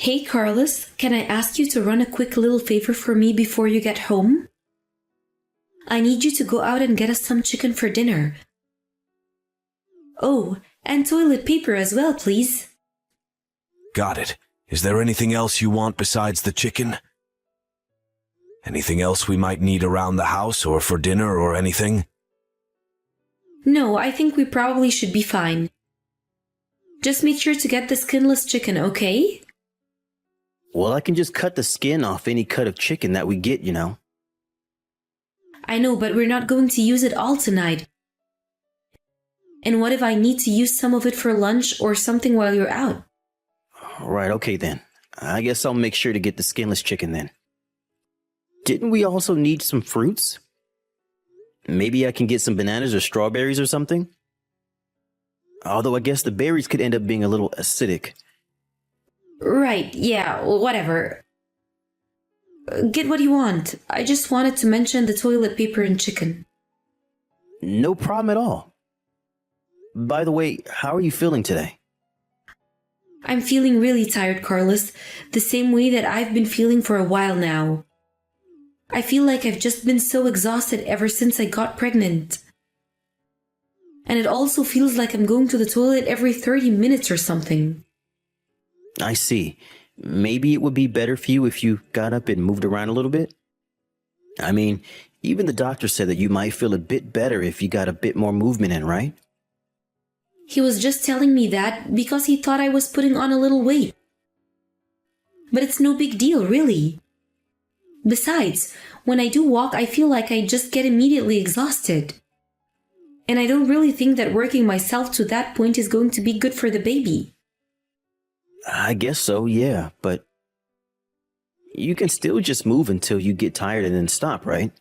Hey Carlos, can I ask you to run a quick little favor for me before you get home? I need you to go out and get us some chicken for dinner. Oh, and toilet paper as well, please. Got it. Is there anything else you want besides the chicken? Anything else we might need around the house or for dinner or anything? No, I think we probably should be fine. Just make sure to get the skinless chicken, okay? Well, I can just cut the skin off any cut of chicken that we get, you know. I know, but we're not going to use it all tonight. And what if I need to use some of it for lunch or something while you're out? Right, okay then. I guess I'll make sure to get the skinless chicken then. Didn't we also need some fruits? Maybe I can get some bananas or strawberries or something? Although I guess the berries could end up being a little acidic. Right, yeah, whatever. Get what you want. I just wanted to mention the toilet paper and chicken. No problem at all. By the way, how are you feeling today? I'm feeling really tired, Carlos, the same way that I've been feeling for a while now. I feel like I've just been so exhausted ever since I got pregnant. And it also feels like I'm going to the toilet every 30 minutes or something. I see. Maybe it would be better for you if you got up and moved around a little bit? I mean, even the doctor said that you might feel a bit better if you got a bit more movement in, right? He was just telling me that because he thought I was putting on a little weight. But it's no big deal, really. Besides, when I do walk, I feel like I just get immediately exhausted. And I don't really think that working myself to that point is going to be good for the baby. I guess so, yeah, but you can still just move until you get tired and then stop, right?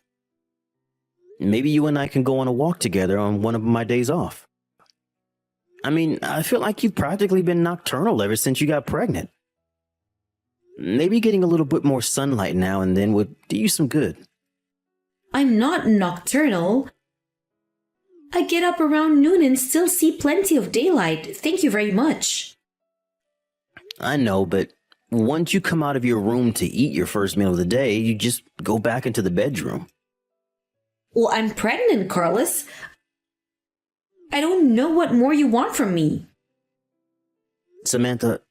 Maybe you and I can go on a walk together on one of my days off. I mean, I feel like you've practically been nocturnal ever since you got pregnant. Maybe getting a little bit more sunlight now and then would do you some good. I'm not nocturnal. I get up around noon and still see plenty of daylight. Thank you very much. I know, but once you come out of your room to eat your first meal of the day, you just go back into the bedroom. Well, I'm pregnant, Carlos. I don't know what more you want from me. Samantha,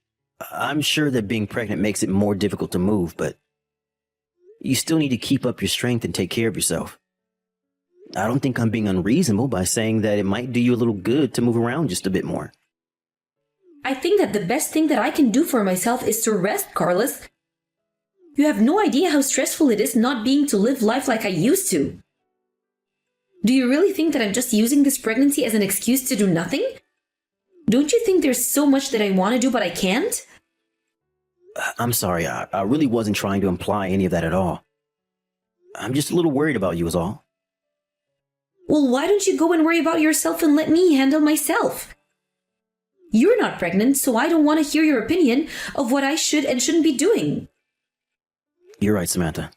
I'm sure that being pregnant makes it more difficult to move, but you still need to keep up your strength and take care of yourself. I don't think I'm being unreasonable by saying that it might do you a little good to move around just a bit more. I think that the best thing that I can do for myself is to rest, Carlos. You have no idea how stressful it is not being to live life like I used to. Do you really think that I'm just using this pregnancy as an excuse to do nothing? Don't you think there's so much that I want to do but I can't? I'm sorry, I really wasn't trying to imply any of that at all. I'm just a little worried about you is all. Well, why don't you go and worry about yourself and let me handle myself? You're not pregnant, so I don't want to hear your opinion of what I should and shouldn't be doing. You're right, Samantha.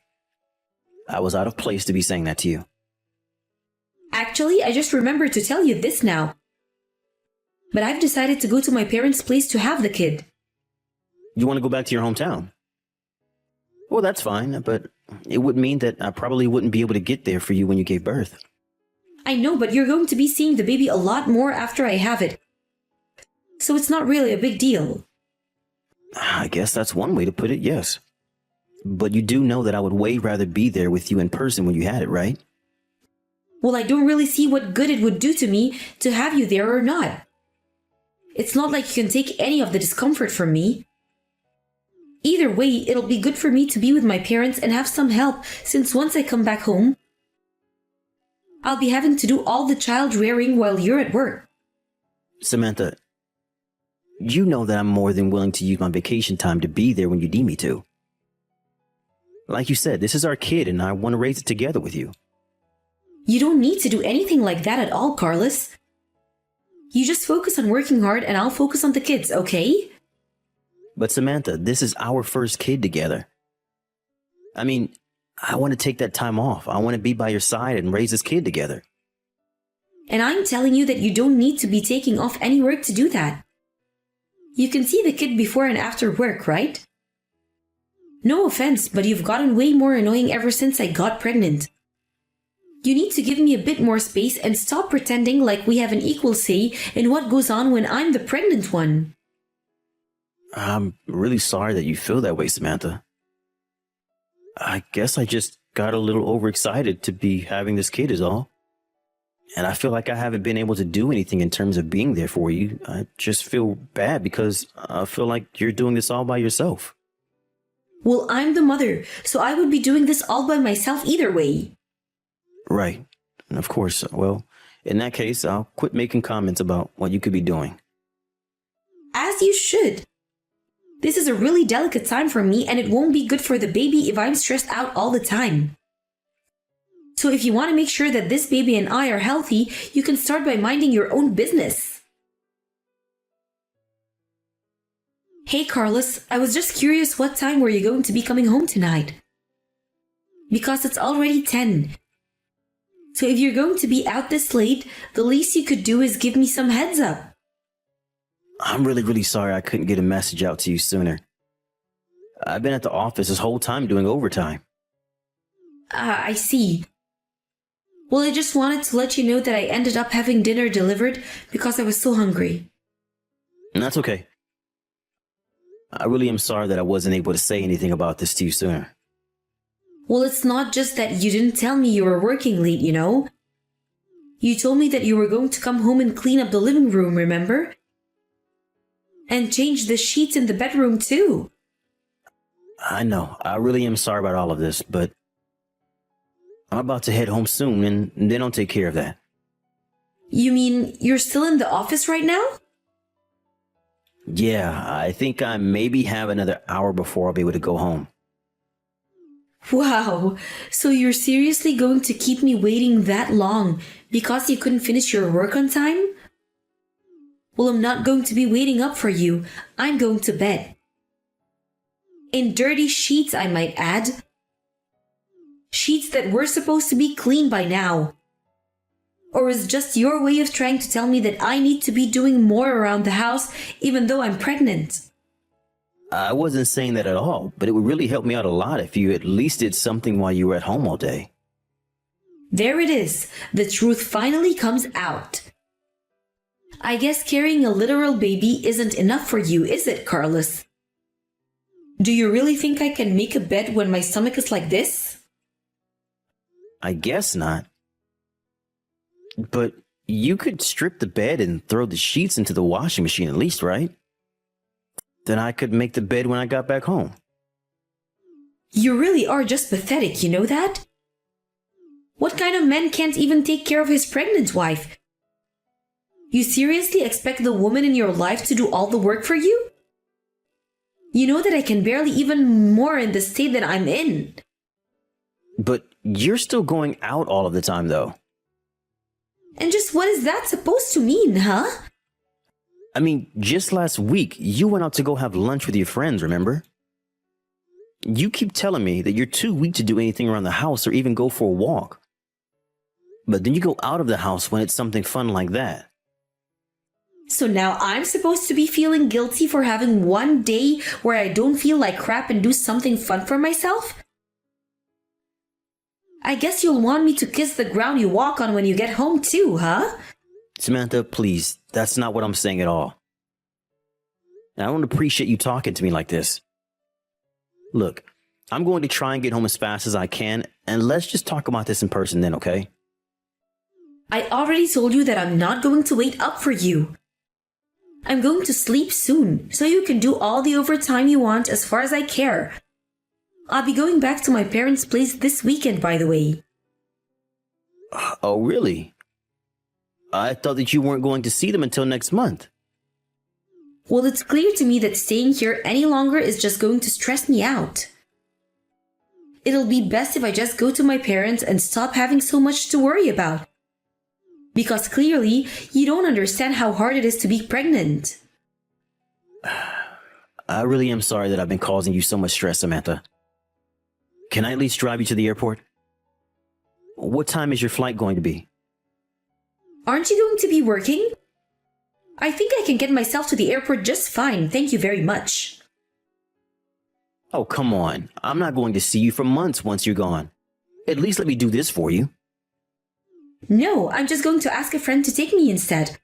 I was out of place to be saying that to you. Actually, I just remembered to tell you this now. But I've decided to go to my parents' place to have the kid. You want to go back to your hometown? Well, that's fine, but it would mean that I probably wouldn't be able to get there for you when you gave birth. I know, but you're going to be seeing the baby a lot more after I have it. So it's not really a big deal. I guess that's one way to put it, yes. But you do know that I would way rather be there with you in person when you had it, right? Well, I don't really see what good it would do to me to have you there or not. It's not like you can take any of the discomfort from me. Either way, it'll be good for me to be with my parents and have some help, since once I come back home, I'll be having to do all the child rearing while you're at work. Samantha, you know that I'm more than willing to use my vacation time to be there when you need me to. Like you said, this is our kid and I want to raise it together with you. You don't need to do anything like that at all, Carlos. You just focus on working hard and I'll focus on the kids, okay? But Samantha, this is our first kid together. I mean, I want to take that time off. I want to be by your side and raise this kid together. And I'm telling you that you don't need to be taking off any work to do that. You can see the kid before and after work, right? No offense, but you've gotten way more annoying ever since I got pregnant. You need to give me a bit more space and stop pretending like we have an equal say in what goes on when I'm the pregnant one. I'm really sorry that you feel that way, Samantha. I guess I just got a little overexcited to be having this kid is all. And I feel like I haven't been able to do anything in terms of being there for you. I just feel bad because I feel like you're doing this all by yourself. Well, I'm the mother, so I would be doing this all by myself either way. Right. And of course, well, in that case, I'll quit making comments about what you could be doing. As you should. This is a really delicate time for me, and it won't be good for the baby if I'm stressed out all the time. So if you want to make sure that this baby and I are healthy, you can start by minding your own business. Hey Carlos, I was just curious, what time were you going to be coming home tonight? Because it's already 10. So if you're going to be out this late, the least you could do is give me some heads up. I'm really sorry I couldn't get a message out to you sooner. I've been at the office this whole time doing overtime. I see. Well, I just wanted to let you know that I ended up having dinner delivered because I was so hungry. And that's okay. I really am sorry that I wasn't able to say anything about this to you sooner. Well, it's not just that you didn't tell me you were working late, you know? You told me that you were going to come home and clean up the living room, remember? And change the sheets in the bedroom too. I know. I really am sorry about all of this, but I'm about to head home soon and then I'll take care of that. You mean you're still in the office right now? Yeah, I think I maybe have another hour before I'll be able to go home. Wow, so you're seriously going to keep me waiting that long because you couldn't finish your work on time? Well, I'm not going to be waiting up for you. I'm going to bed. In dirty sheets, I might add. Sheets that were supposed to be clean by now. Or is just your way of trying to tell me that I need to be doing more around the house even though I'm pregnant? I wasn't saying that at all, but it would really help me out a lot if you at least did something while you were at home all day. There it is. The truth finally comes out. I guess carrying a literal baby isn't enough for you, is it, Carlos? Do you really think I can make a bed when my stomach is like this? I guess not. But you could strip the bed and throw the sheets into the washing machine at least, right? Then I could make the bed when I got back home. You really are just pathetic, you know that? What kind of man can't even take care of his pregnant wife? You seriously expect the woman in your life to do all the work for you? You know that I can barely even more in the state that I'm in. But you're still going out all of the time, though. And just what is that supposed to mean, huh? I mean, just last week, you went out to go have lunch with your friends, remember? You keep telling me that you're too weak to do anything around the house or even go for a walk. But then you go out of the house when it's something fun like that. So now I'm supposed to be feeling guilty for having one day where I don't feel like crap and do something fun for myself? I guess you'll want me to kiss the ground you walk on when you get home too, huh? Samantha, please, that's not what I'm saying at all. I don't appreciate you talking to me like this. Look, I'm going to try and get home as fast as I can, and let's just talk about this in person then, okay? I already told you that I'm not going to wait up for you. I'm going to sleep soon, so you can do all the overtime you want as far as I care. I'll be going back to my parents' place this weekend, by the way. Oh, really? I thought that you weren't going to see them until next month. Well, it's clear to me that staying here any longer is just going to stress me out. It'll be best if I just go to my parents and stop having so much to worry about. Because clearly, you don't understand how hard it is to be pregnant. I really am sorry that I've been causing you so much stress, Samantha. Can I at least drive you to the airport? What time is your flight going to be? Aren't you going to be working? I think I can get myself to the airport just fine, thank you very much. Oh, come on. I'm not going to see you for months once you're gone. At least let me do this for you. No, I'm just going to ask a friend to take me instead.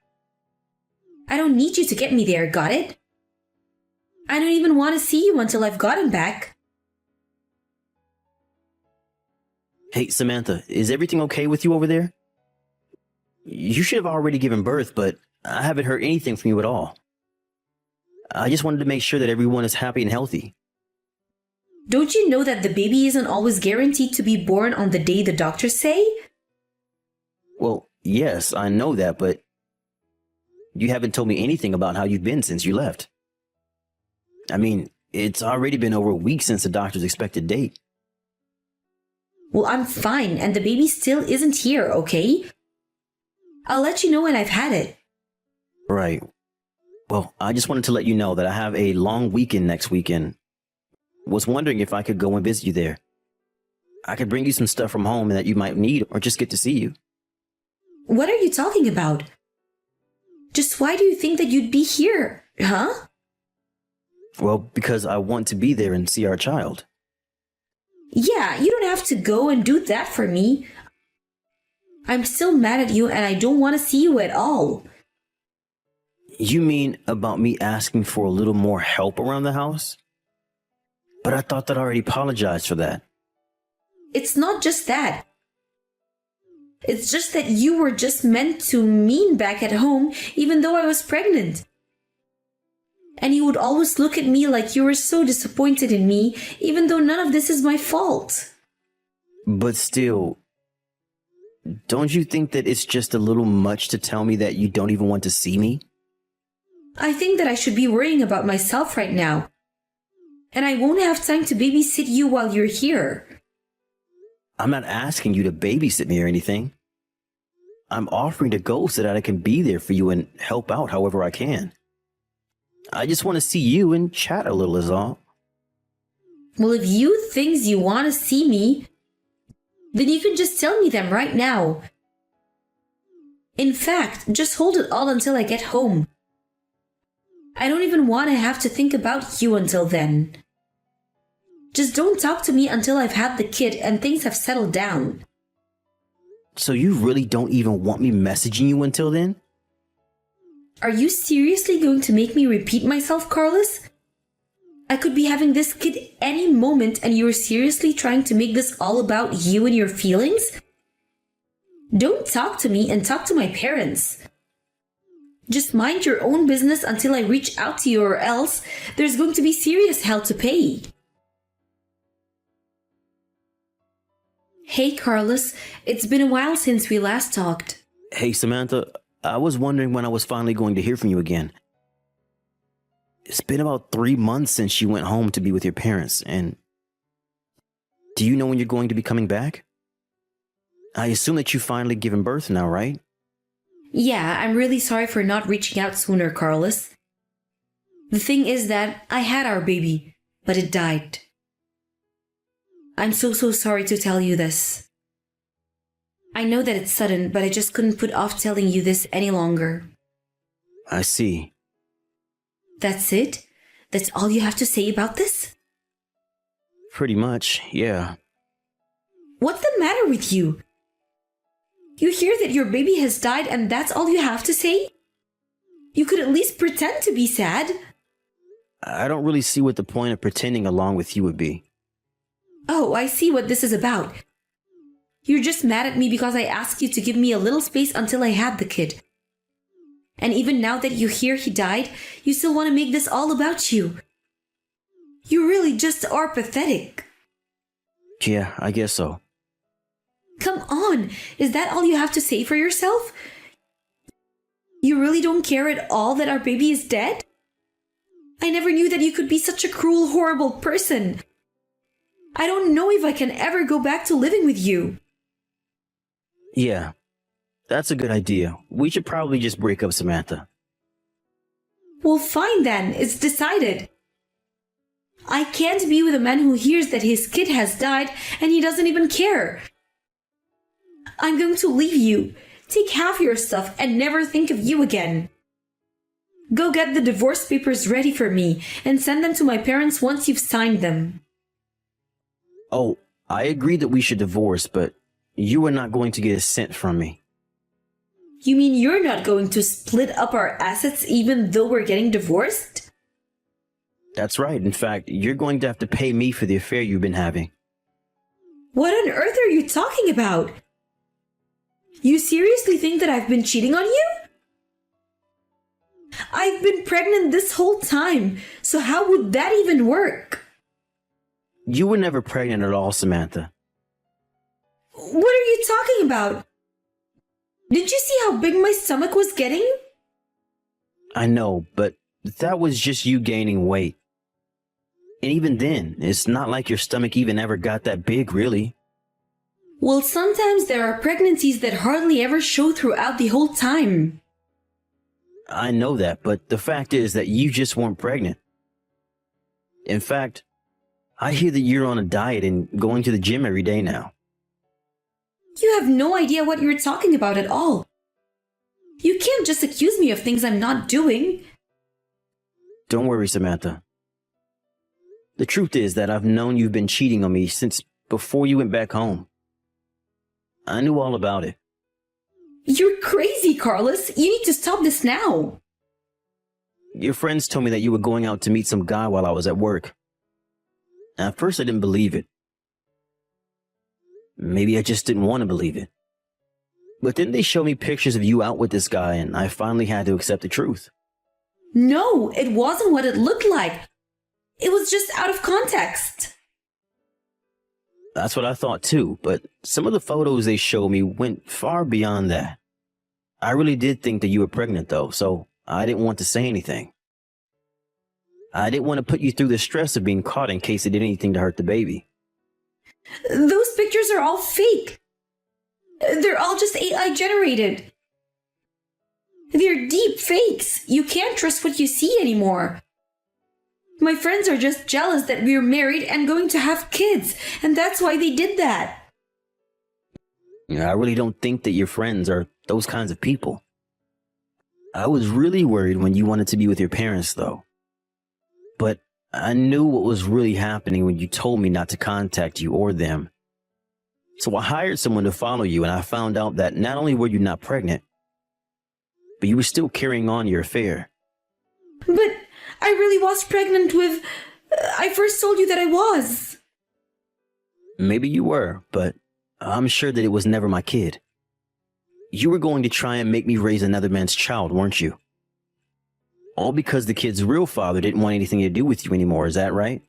I don't need you to get me there, got it? I don't even want to see you until I've gotten back. Hey, Samantha, is everything okay with you over there? You should have already given birth, but I haven't heard anything from you at all. I just wanted to make sure that everyone is happy and healthy. Don't you know that the baby isn't always guaranteed to be born on the day the doctors say? Well, yes, I know that, but you haven't told me anything about how you've been since you left. I mean, it's already been over a week since the doctor's expected date. Well, I'm fine, and the baby still isn't here, okay? I'll let you know when I've had it. Right. Well, I just wanted to let you know that I have a long weekend next weekend. Was wondering if I could go and visit you there. I could bring you some stuff from home that you might need or just get to see you. What are you talking about? Just why do you think that you'd be here, huh? Well, because I want to be there and see our child. Yeah, you don't have to go and do that for me. I'm still mad at you and I don't want to see you at all. You mean about me asking for a little more help around the house? But I thought that I already apologized for that. It's not just that. It's just that you were just meant to mean back at home even though I was pregnant. And you would always look at me like you were so disappointed in me even though none of this is my fault. But still, don't you think that it's just a little much to tell me that you don't even want to see me? I think that I should be worrying about myself right now. And I won't have time to babysit you while you're here. I'm not asking you to babysit me or anything. I'm offering to go so that I can be there for you and help out however I can. I just want to see you and chat a little is all. Well, if you think you want to see me, then you can just tell me them right now. In fact, just hold it all until I get home. I don't even want to have to think about you until then. Just don't talk to me until I've had the kid and things have settled down. So you really don't even want me messaging you until then? Are you seriously going to make me repeat myself, Carlos? I could be having this kid any moment and you're seriously trying to make this all about you and your feelings? Don't talk to me and talk to my parents. Just mind your own business until I reach out to you or else there's going to be serious hell to pay. Hey Carlos, it's been a while since we last talked. Hey Samantha, I was wondering when I was finally going to hear from you again. It's been about 3 months since you went home to be with your parents, and do you know when you're going to be coming back? I assume that you've finally given birth now, right? Yeah, I'm really sorry for not reaching out sooner, Carlos. The thing is that I had our baby, but it died. I'm so sorry to tell you this. I know that it's sudden, but I just couldn't put off telling you this any longer. I see. That's it? That's all you have to say about this? Pretty much, yeah. What's the matter with you? You hear that your baby has died and that's all you have to say? You could at least pretend to be sad. I don't really see what the point of pretending along with you would be. Oh, I see what this is about. You're just mad at me because I asked you to give me a little space until I had the kid. And even now that you hear he died, you still want to make this all about you. You really just are pathetic. Yeah, I guess so. Come on, is that all you have to say for yourself? You really don't care at all that our baby is dead? I never knew that you could be such a cruel, horrible person. I don't know if I can ever go back to living with you. Yeah, that's a good idea. We should probably just break up, Samantha. Well, fine then, it's decided. I can't be with a man who hears that his kid has died and he doesn't even care. I'm going to leave you, take half your stuff and never think of you again. Go get the divorce papers ready for me and send them to my parents once you've signed them. Oh, I agree that we should divorce, but you are not going to get a cent from me. You mean you're not going to split up our assets even though we're getting divorced? That's right. In fact, you're going to have to pay me for the affair you've been having. What on earth are you talking about? You seriously think that I've been cheating on you? I've been pregnant this whole time, so how would that even work? You were never pregnant at all, Samantha. What are you talking about? Did you see how big my stomach was getting? I know, but that was just you gaining weight. And even then, it's not like your stomach even ever got that big, really. Well, sometimes there are pregnancies that hardly ever show throughout the whole time. I know that, but the fact is that you just weren't pregnant. In fact, I hear that you're on a diet and going to the gym every day now. You have no idea what you're talking about at all. You can't just accuse me of things I'm not doing. Don't worry, Samantha. The truth is that I've known you've been cheating on me since before you went back home. I knew all about it. You're crazy, Carlos. You need to stop this now. Your friends told me that you were going out to meet some guy while I was at work. At first, I didn't believe it. Maybe I just didn't want to believe it. But then they showed me pictures of you out with this guy, and I finally had to accept the truth. No, it wasn't what it looked like. It was just out of context. That's what I thought too, but some of the photos they showed me went far beyond that. I really did think that you were pregnant though, so I didn't want to say anything. I didn't want to put you through the stress of being caught in case it did anything to hurt the baby. Those pictures are all fake. They're all just AI generated. They're deep fakes. You can't trust what you see anymore. My friends are just jealous that we're married and going to have kids, and that's why they did that. I really don't think that your friends are those kinds of people. I was really worried when you wanted to be with your parents, though. But I knew what was really happening when you told me not to contact you or them. So I hired someone to follow you, and I found out that not only were you not pregnant, but you were still carrying on your affair. But I really was pregnant with... I first told you that I was. Maybe you were, but I'm sure that it was never my kid. You were going to try and make me raise another man's child, weren't you? All because the kid's real father didn't want anything to do with you anymore, is that right?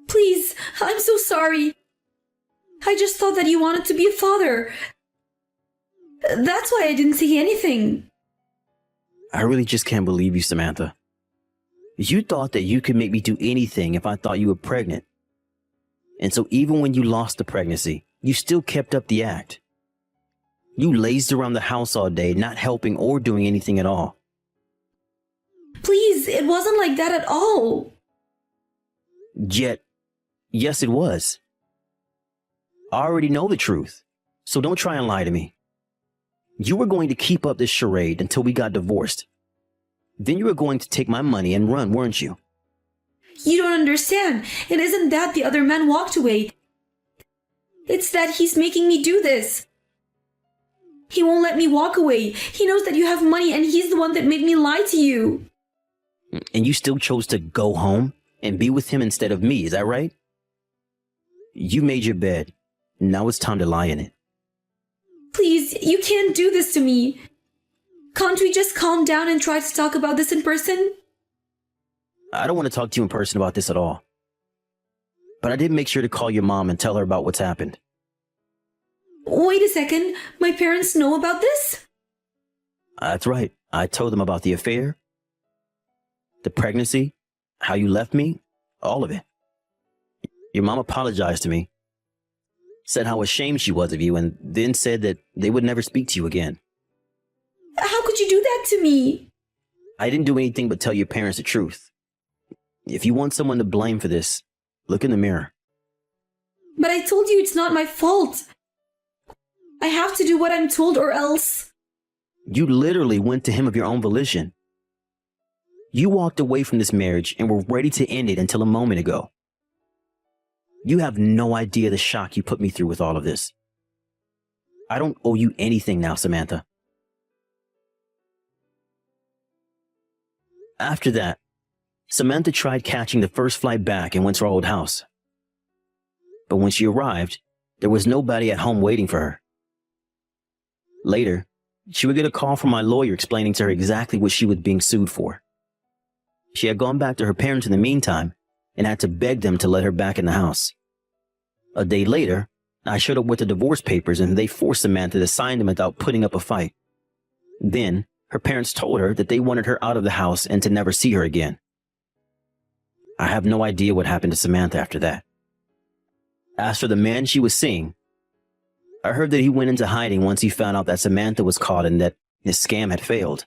Please, I'm so sorry. I just thought that you wanted to be a father. That's why I didn't say anything. I really just can't believe you, Samantha. You thought that you could make me do anything if I thought you were pregnant. And so even when you lost the pregnancy, you still kept up the act. You lazed around the house all day, not helping or doing anything at all. Please, it wasn't like that at all. Yet, yes it was. I already know the truth, so don't try and lie to me. You were going to keep up this charade until we got divorced. Then you were going to take my money and run, weren't you? You don't understand. It isn't that the other man walked away. It's that he's making me do this. He won't let me walk away. He knows that you have money and he's the one that made me lie to you. And you still chose to go home and be with him instead of me, is that right? You made your bed. Now it's time to lie in it. Please, you can't do this to me. Can't we just calm down and try to talk about this in person? I don't want to talk to you in person about this at all. But I did make sure to call your mom and tell her about what's happened. Wait a second. My parents know about this? That's right. I told them about the affair, the pregnancy, how you left me, all of it. Your mom apologized to me, said how ashamed she was of you, and then said that they would never speak to you again. How could you do that to me? I didn't do anything but tell your parents the truth. If you want someone to blame for this, look in the mirror. But I told you it's not my fault. I have to do what I'm told or else. You literally went to him of your own volition. You walked away from this marriage and were ready to end it until a moment ago. You have no idea the shock you put me through with all of this. I don't owe you anything now, Samantha. After that, Samantha tried catching the first flight back and went to our old house. But when she arrived, there was nobody at home waiting for her. Later, she would get a call from my lawyer explaining to her exactly what she was being sued for. She had gone back to her parents in the meantime and had to beg them to let her back in the house. A day later, I showed up with the divorce papers and they forced Samantha to sign them without putting up a fight. Then, her parents told her that they wanted her out of the house and to never see her again. I have no idea what happened to Samantha after that. As for the man she was seeing, I heard that he went into hiding once he found out that Samantha was caught and that his scam had failed.